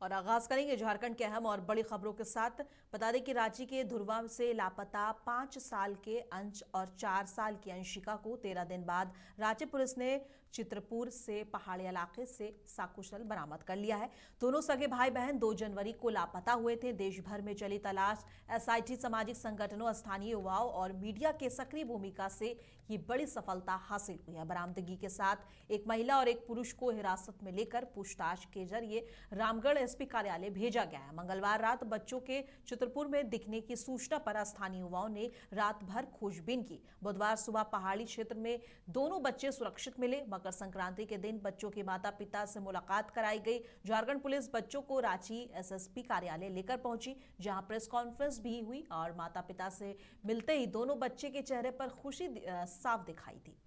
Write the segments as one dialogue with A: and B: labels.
A: और आगाज करेंगे झारखंड के अहम और बड़ी खबरों के साथ। बता दें कि रांची के धुरवा से लापता 5 साल के अंश और 4 साल की अंशिका को 13 दिन बाद रांची पुलिस ने चित्रपुर से पहाड़ी इलाके से सकुशल बरामद कर लिया है। दोनों सगे भाई बहन 2 जनवरी को लापता हुए थे। देश भर में चली तलाश, एसआईटी, सामाजिक संगठनों, स्थानीय युवाओं और मीडिया के सक्रिय भूमिका से ये बड़ी सफलता हासिल हुई है। बरामदगी के साथ एक महिला और एक पुरुष को हिरासत में लेकर पूछताछ के जरिए रामगढ़ एसपी कार्यालय भेजा गया है। मंगलवार रात बच्चों के चित्रपुर में दिखने की सूचना पर स्थानीय युवाओं ने रात भर खोजबीन की। बुधवार सुबह पहाड़ी क्षेत्र में दोनों बच्चे सुरक्षित मिले। मकर संक्रांति के दिन बच्चों के माता पिता से मुलाकात कराई गई। झारखंड पुलिस बच्चों को रांची एसएसपी कार्यालय लेकर पहुंची, जहां प्रेस कॉन्फ्रेंस भी हुई और माता पिता से मिलते ही दोनों बच्चे के चेहरे पर खुशी साफ दिखाई दी।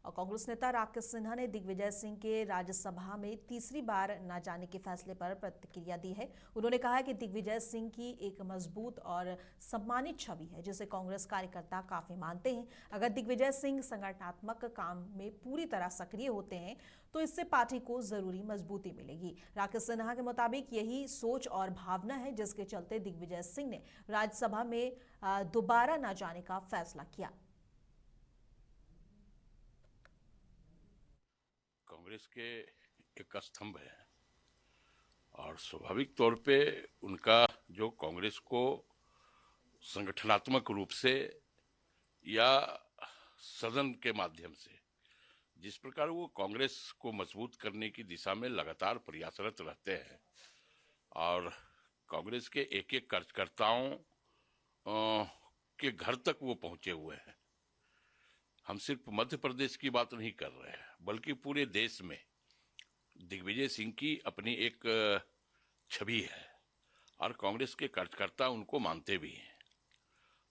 A: और कांग्रेस नेता राकेश सिन्हा ने दिग्विजय सिंह के राज्यसभा में तीसरी बार न जाने के फैसले पर प्रतिक्रिया दी है। उन्होंने कहा कि दिग्विजय सिंह की एक मजबूत और सम्मानित छवि है, जिसे कांग्रेस कार्यकर्ता काफी मानते हैं। अगर दिग्विजय सिंह संगठनात्मक काम में पूरी तरह सक्रिय होते हैं तो इससे पार्टी को जरूरी मजबूती मिलेगी। राकेश सिन्हा के मुताबिक यही सोच और भावना है जिसके चलते दिग्विजय सिंह ने राज्यसभा में दोबारा न जाने का फैसला किया।
B: कांग्रेस के एक स्तंभ है और स्वाभाविक तौर पे उनका जो कांग्रेस को संगठनात्मक रूप से या सदन के माध्यम से जिस प्रकार वो कांग्रेस को मजबूत करने की दिशा में लगातार प्रयासरत रहते हैं और कांग्रेस के एक एक कार्यकर्ताओं के घर तक वो पहुंचे हुए हैं। हम सिर्फ मध्य प्रदेश की बात नहीं कर रहे हैं, बल्कि पूरे देश में दिग्विजय सिंह की अपनी एक छवि है और कांग्रेस के कार्यकर्ता उनको मानते भी हैं।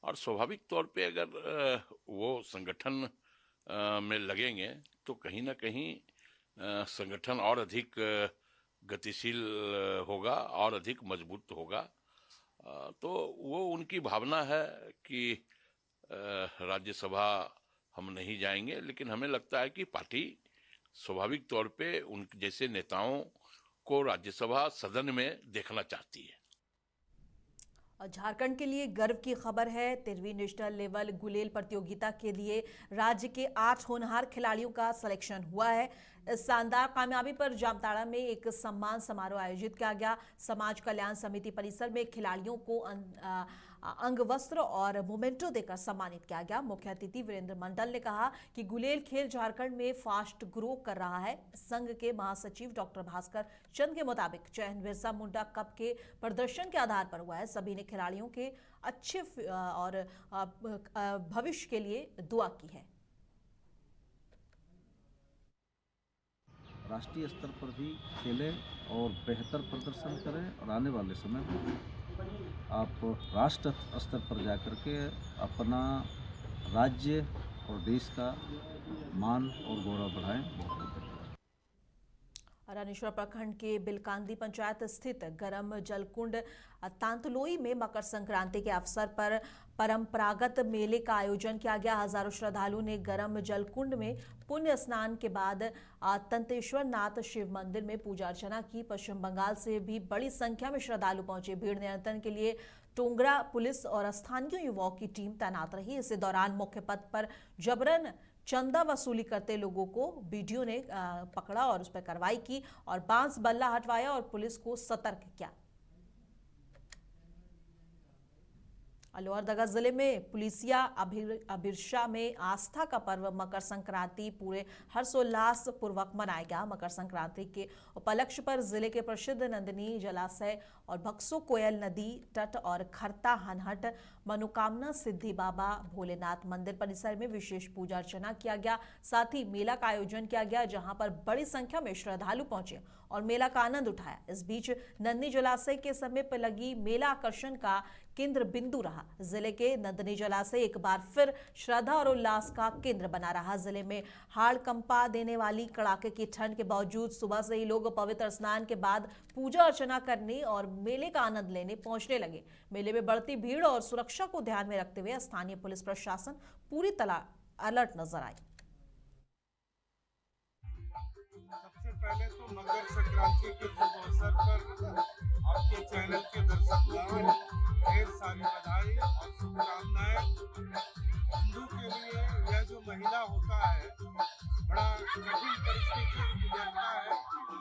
B: और स्वाभाविक तौर पे अगर वो संगठन में लगेंगे तो कहीं ना कहीं संगठन और अधिक गतिशील होगा और अधिक मजबूत होगा। तो वो उनकी भावना है कि राज्यसभा हम नहीं जाएंगे, लेकिन हमें लगता है कि पार्टी स्वाभाविक तौर पे उन जैसे नेताओं को राज्यसभा सदन में देखना चाहती है।
A: और झारखंड के लिए गर्व की खबर है। 13वीं नेशनल लेवल गुलेल प्रतियोगिता के लिए राज्य के 8 होनहार खिलाड़ियों का सिलेक्शन हुआ है। इस शानदार कामयाबी पर जामताड़ा में एक सम्मान समारोह आयोजित किया गया। समाज कल्याण समिति परिसर में खिलाड़ियों को अंग वस्त्र और मोमेंटो देकर सम्मानित किया गया। मुख्य अतिथि वीरेंद्र मंडल ने कहा कि गुलेल खेल झारखंड में फास्ट ग्रो कर रहा है। संघ के महासचिव डॉक्टर भास्कर चंद के मुताबिक चयन बिरसा मुंडा कप के प्रदर्शन के आधार पर हुआ है। सभी ने खिलाड़ियों के अच्छे और भविष्य के लिए दुआ की है।
C: राष्ट्रीय स्तर पर भी खेलें और बेहतर प्रदर्शन करें और आने वाले समय में आप राष्ट्र स्तर पर जाकर के अपना राज्य और देश का मान और गौरव बढ़ाएं।
A: रानीश्वर प्रखंड के बिलकांदी पंचायत स्थित गरम जलकुंड तांतलोई में मकर संक्रांति के अवसर पर परंपरागत मेले का आयोजन किया गया। हजारों श्रद्धालुओं ने गरम जलकुंड में पुण्य स्नान के बाद तंतेश्वर नाथ शिव मंदिर में पूजा अर्चना की। पश्चिम बंगाल से भी बड़ी संख्या में श्रद्धालु पहुंचे। भीड़ नियंत्रण के लिए टोंगरा पुलिस और स्थानीय युवाओं की टीम तैनात रही। इसी दौरान मुख्य पथ पर जबरन चंदा वसूली करते लोगों को बीडीओ ने पकड़ा और उस पर कार्रवाई की और बांस बल्ला हटवाया और पुलिस को सतर्क किया। लोहरदगा जिले में पुलिसिया अबिरशा में आस्था का पर्व मकर संक्रांति पूरे हर्षोल्लास पूर्वक मनाया गया। मकर संक्रांति के उपलक्ष्य पर जिले के प्रसिद्ध नंदिनी जलाशय और बक्सो कोयल नदी तट और खरता हनहट मनोकामना सिद्धि बाबा भोलेनाथ मंदिर परिसर में विशेष पूजा अर्चना किया गया। साथ ही मेला का आयोजन किया गया, जहां पर बड़ी संख्या में श्रद्धालु पहुंचे और मेला का आनंद उठाया। इस बीच नंदिनी जलाशय के समीप लगी मेला आकर्षण का केंद्र बिंदु रहा। जिले के नंदिनी जलाशय एक बार फिर श्रद्धा और उल्लास का केंद्र बना रहा। जिले में हाड़ कंपा देने वाली कड़ाके की ठंड के बावजूद सुबह से ही लोग पवित्र स्नान के बाद पूजा अर्चना करने और मेले का आनंद लेने पहुंचने लगे। मेले में बढ़ती भीड़ और सुरक्षा को ध्यान में रखते हुए स्थानीय पुलिस प्रशासन पूरी तरह अलर्ट नजर आई।
D: सबसे पहले तो मकर संक्रांति के शुभ अवसर पर आपके चैनल के दर्शकों को ढेर सारी बधाई और शुभकामनाएं। हिंदू के लिए यह जो महीना होता है बड़ा कठिन परिस्थिति से गुजरता है, क्योंकि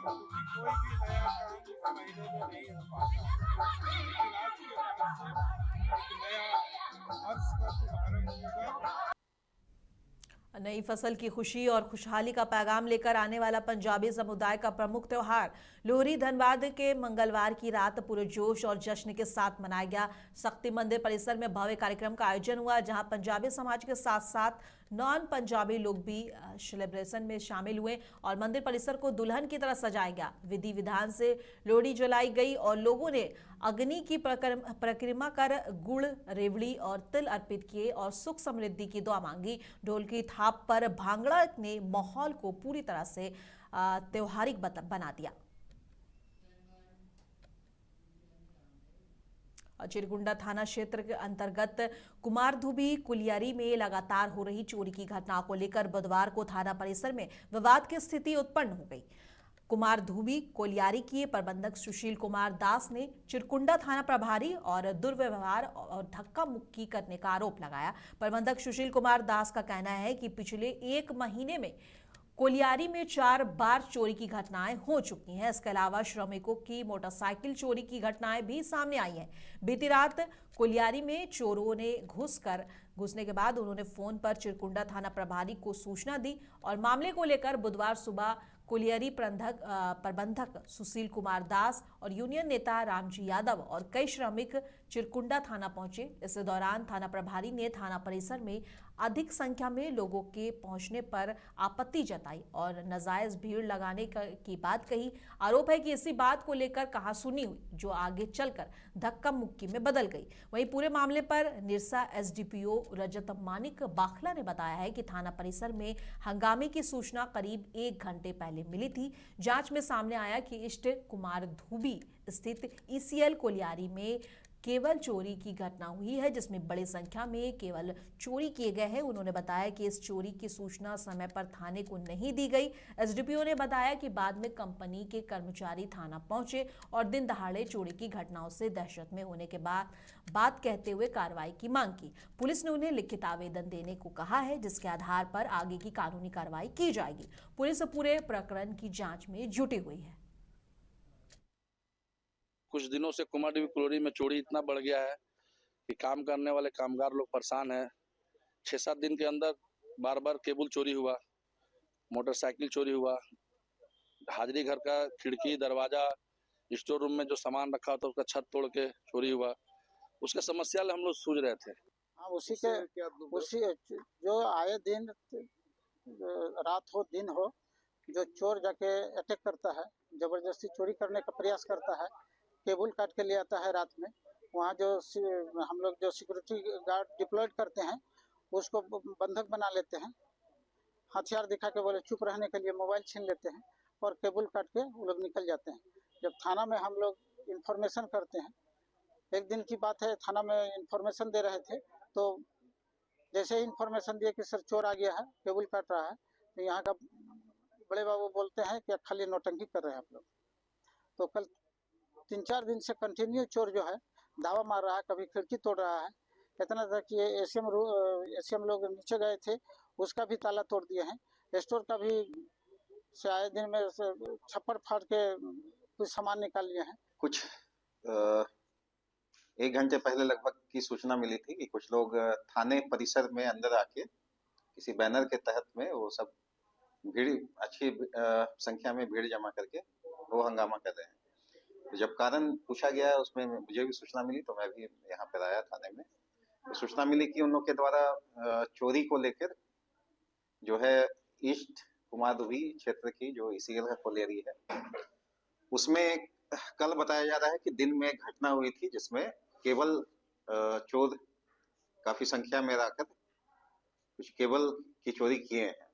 D: कोई भी नया काम इस महीने में नहीं हो पाता। लेकिन आज के बाद से एक नया वर्ष का शुभारंभ होगा।
A: नई फसल की खुशी और खुशहाली का पैगाम लेकर आने वाला पंजाबी समुदाय का प्रमुख त्योहार लोहरी धनबाद के मंगलवार की रात पूरे जोश और जश्न के साथ मनाया गया। शक्ति मंदिर परिसर में भव्य कार्यक्रम का आयोजन हुआ, जहां पंजाबी समाज के साथ साथ नॉन पंजाबी लोग भी सेलिब्रेशन में शामिल हुए और मंदिर परिसर को दुल्हन की तरह सजाया गया। विधि विधान से लोहड़ी जलाई गई और लोगों ने अग्नि की परिक्रमा कर गुड़, रेवड़ी और तिल अर्पित किए और सुख समृद्धि की दुआ मांगी। ढोल की थाप पर भांगड़ा ने माहौल को पूरी तरह से त्योहारिक बना दिया। चिरकुंडा थाना क्षेत्र के अंतर्गत कुमारधुबी कुलियारी में लगातार हो रही चोरी की घटनाओं को लेकर बुधवार को थाना परिसर में विवाद की स्थिति उत्पन्न हो गई। कुमारधुबी कोलियारी के प्रबंधक सुशील कुमार दास ने चिरकुंडा थाना प्रभारी और दुर्व्यवहार और धक्का मुक्की करने का आरोप लगाया। प्रबंधक सुशील कुमार दास का कहना है कि पिछले 1 महीने में कोलियारी में 4 बार चोरी की घटनाएं हो चुकी हैं। इसके अलावा श्रमिकों की मोटरसाइकिल चोरी की घटनाएं भी सामने आई हैं। बीती रात कोलियारी में चोरों ने घुसने के बाद उन्होंने फोन पर चिरकुंडा थाना प्रभारी को सूचना दी और मामले को लेकर बुधवार सुबह कोलियारी प्रबंधक सुशील कुमार दास और यूनियन नेता रामजी यादव और कई श्रमिक चिरकुंडा थाना पहुंचे। इस दौरान थाना प्रभारी ने थाना परिसर में अधिक संख्या में लोगों के पहुंचने पर आपत्ति जताई और नाजायज भीड़ लगाने की बात कही। आरोप है कि इसी बात को लेकर कहासुनी हुई, जो आगे चलकर धक्का मुक्की में बदल गई। वहीं पूरे मामले पर निरसा एसडीपीओ रजत मानिक बाखला ने बताया है कि थाना परिसर में हंगामे की सूचना करीब 1 घंटे पहले मिली थी। जांच में सामने आया कि इष्ट कुमारधुबी स्थित ईसीएल कोलियारी में केवल चोरी की घटना हुई है, जिसमें बड़ी संख्या में केवल चोरी किए गए हैं। उन्होंने बताया कि इस चोरी की सूचना समय पर थाने को नहीं दी गई। एसडीपीओ ने बताया कि बाद में कंपनी के कर्मचारी थाना पहुंचे और दिन दहाड़े चोरी की घटनाओं से दहशत में होने के बाद बात कहते हुए कार्रवाई की मांग की। पुलिस ने उन्हें लिखित आवेदन देने को कहा है, जिसके आधार पर आगे की कानूनी कार्रवाई की जाएगी। पुलिस पूरे प्रकरण की जांच में जुटी हुई है।
E: कुछ दिनों से कुमारधुबी कुलियारी में चोरी इतना बढ़ गया है कि काम करने वाले कामगार लोग परेशान हैं। 6-7 दिन के अंदर बार बार केबल चोरी हुआ, मोटरसाइकिल चोरी हुआ, हाजिरी घर का खिड़की, दरवाजा, स्टोर रूम में जो सामान रखा था उसका छत तोड़ के चोरी हुआ। उसके समस्या हम लोग सूझ रहे थे।
F: हाँ, उसी जो आए दिन रात हो दिन हो, जो चोर जाके अटैक करता है, जबरदस्ती चोरी करने का प्रयास करता है, केबल काट के ले आता है रात में। वहाँ जो हम लोग जो सिक्योरिटी गार्ड डिप्लॉयड करते हैं उसको बंधक बना लेते हैं, हथियार दिखा के बोले चुप रहने के लिए मोबाइल छीन लेते हैं और केबल काट के वो लोग निकल जाते हैं। जब थाना में हम लोग इंफॉर्मेशन करते हैं, एक दिन की बात है, थाना में इंफॉर्मेशन दे रहे थे, तो जैसे ही इंफॉर्मेशन दिए कि सर चोर आ गया है, केबल काट रहा है, तो यहाँ का बड़े बाबू बोलते हैं कि खाली नौटंकी कर रहे हैं आप लोग। तो कल 3-4 दिन से कंटिन्यू चोर जो है धावा मार रहा है, कभी खिड़की तोड़ रहा है। इतना था कि एसीएम लोग नीचे गए थे, उसका भी ताला तोड़ दिए हैं। स्टोर का भी से आए दिन में छप्पर फाड़ के कुछ सामान निकाल लिए हैं।
G: कुछ 1 घंटे पहले लगभग की सूचना मिली थी कि कुछ लोग थाने परिसर में अंदर आके किसी बैनर के तहत में वो सब भीड़, अच्छी संख्या में भीड़ जमा करके वो हंगामा कर रहे हैं। तो जब कारण पूछा गया, उसमें मुझे भी सूचना मिली, तो मैं भी यहाँ पर आया थाने में। तो सूचना मिली कि उन लोग के द्वारा चोरी को लेकर जो है ईस्ट कुमारधुबी क्षेत्र की जो ईसीएल कोलियारी है, उसमें कल बताया जा रहा है कि दिन में घटना हुई थी जिसमें केवल चोर काफी संख्या में आकर कुछ केबल की चोरी किए हैं,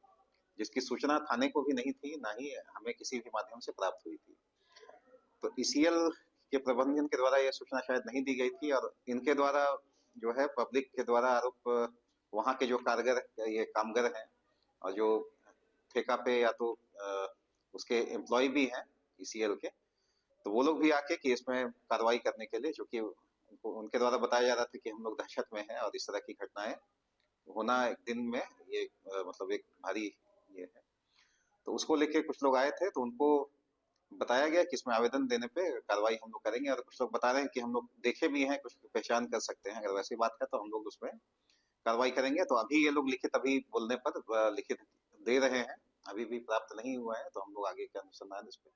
G: जिसकी सूचना थाने को भी नहीं थी, ना ही हमें किसी भी माध्यम से प्राप्त हुई थी। तो ईसीएल के प्रबंधन के द्वारा यह सूचना शायद नहीं दी गई थी और इनके द्वारा जो है पब्लिक के द्वारा आरोप, वहाँ के जो कामगार हैं और जो ठेका पे या तो उसके एम्प्लॉय भी हैं ईसीएल के, तो वो लोग भी आके केस में कार्रवाई करने के लिए, क्योंकि उनके द्वारा बताया जा रहा था कि हम लोग दहशत में हैं और इस तरह की घटनाएं होना एक दिन में ये मतलब एक भारी ये है। तो उसको लेके कुछ लोग आए थे, तो उनको बताया गया कि इसमें आवेदन देने पे कार्रवाई हम लोग करेंगे, और कुछ लोग बता रहे हैं कि हम लोग देखे भी हैं, कुछ पहचान कर सकते हैं, अगर वैसी बात है तो हम लोग उसमें कार्रवाई करेंगे। तो अभी ये लोग लिखित अभी बोलने पर लिखित दे रहे हैं, अभी भी प्राप्त नहीं हुआ है, तो हम लोग आगे का अनुसंधान इस पे